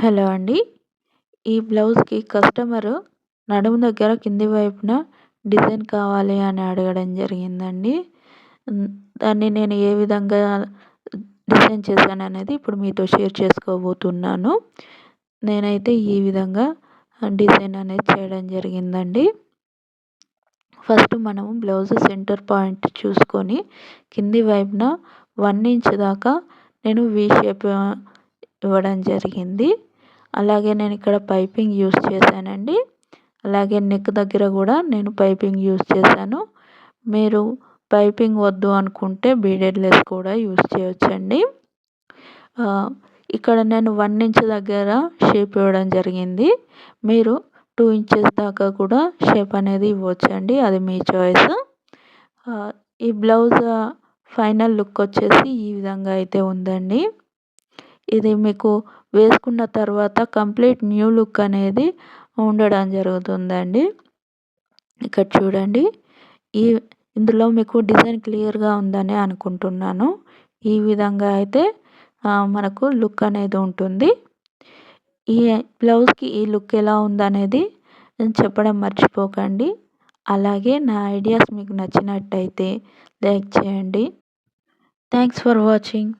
Hello అండి. ఈ బ్లౌజ్‌కి కస్టమరు నడుము దగ్గర కింది వైపున డిజైన్ కావాలి అని అడగడం జరిగిందండి. దాన్ని నేను ఏ విధంగా డిజైన్ చేశాననేది ఇప్పుడు మీతో షేర్ చేసుకోబోతున్నాను. నేనైతే ఈ విధంగా డిజైన్ అనేది చేయడం జరిగిందండి. ఫస్ట్ మనము బ్లౌజ్ సెంటర్ పాయింట్ చూసుకొని కింది వైపున 1 ఇంచ్ దాకా నేను వి షేప్ ఇవ్వడం జరిగింది. అలాగే నేను ఇక్కడ పైపింగ్ యూజ్ చేశానండి. అలాగే నెక్ దగ్గర కూడా నేను పైపింగ్ యూజ్ చేశాను. మీరు పైపింగ్ వద్దు అనుకుంటే బీడెడ్ లెస్ కూడా యూజ్ చేయొచ్చండి. ఇక్కడ నేను 1 ఇంచ్ దగ్గర షేప్ ఇవ్వడం జరిగింది. మీరు 2 ఇంచెస్ దాకా కూడా షేప్ అనేది ఇవ్వచ్చండి. అది మీ చాయిస్. ఈ బ్లౌజ్ ఫైనల్ లుక్ వచ్చేసి ఈ విధంగా అయితే ఉందండి. ఇది మీకు వేసుకున్న తర్వాత కంప్లీట్ న్యూ లుక్ అనేది ఉండడం జరుగుతుందండి. ఇక్కడ చూడండి. ఇందులో మీకు డిజైన్ క్లియర్‌గా ఉందని అనుకుంటున్నాను. ఈ విధంగా అయితే మనకు లుక్ అనేది ఉంటుంది. ఈ బ్లౌజ్‌కి ఈ లుక్ ఎలా ఉందనేది చెప్పడం మర్చిపోకండి. అలాగే నా ఐడియాస్ మీకు నచ్చినట్టయితే లైక్ చేయండి. Thanks for watching.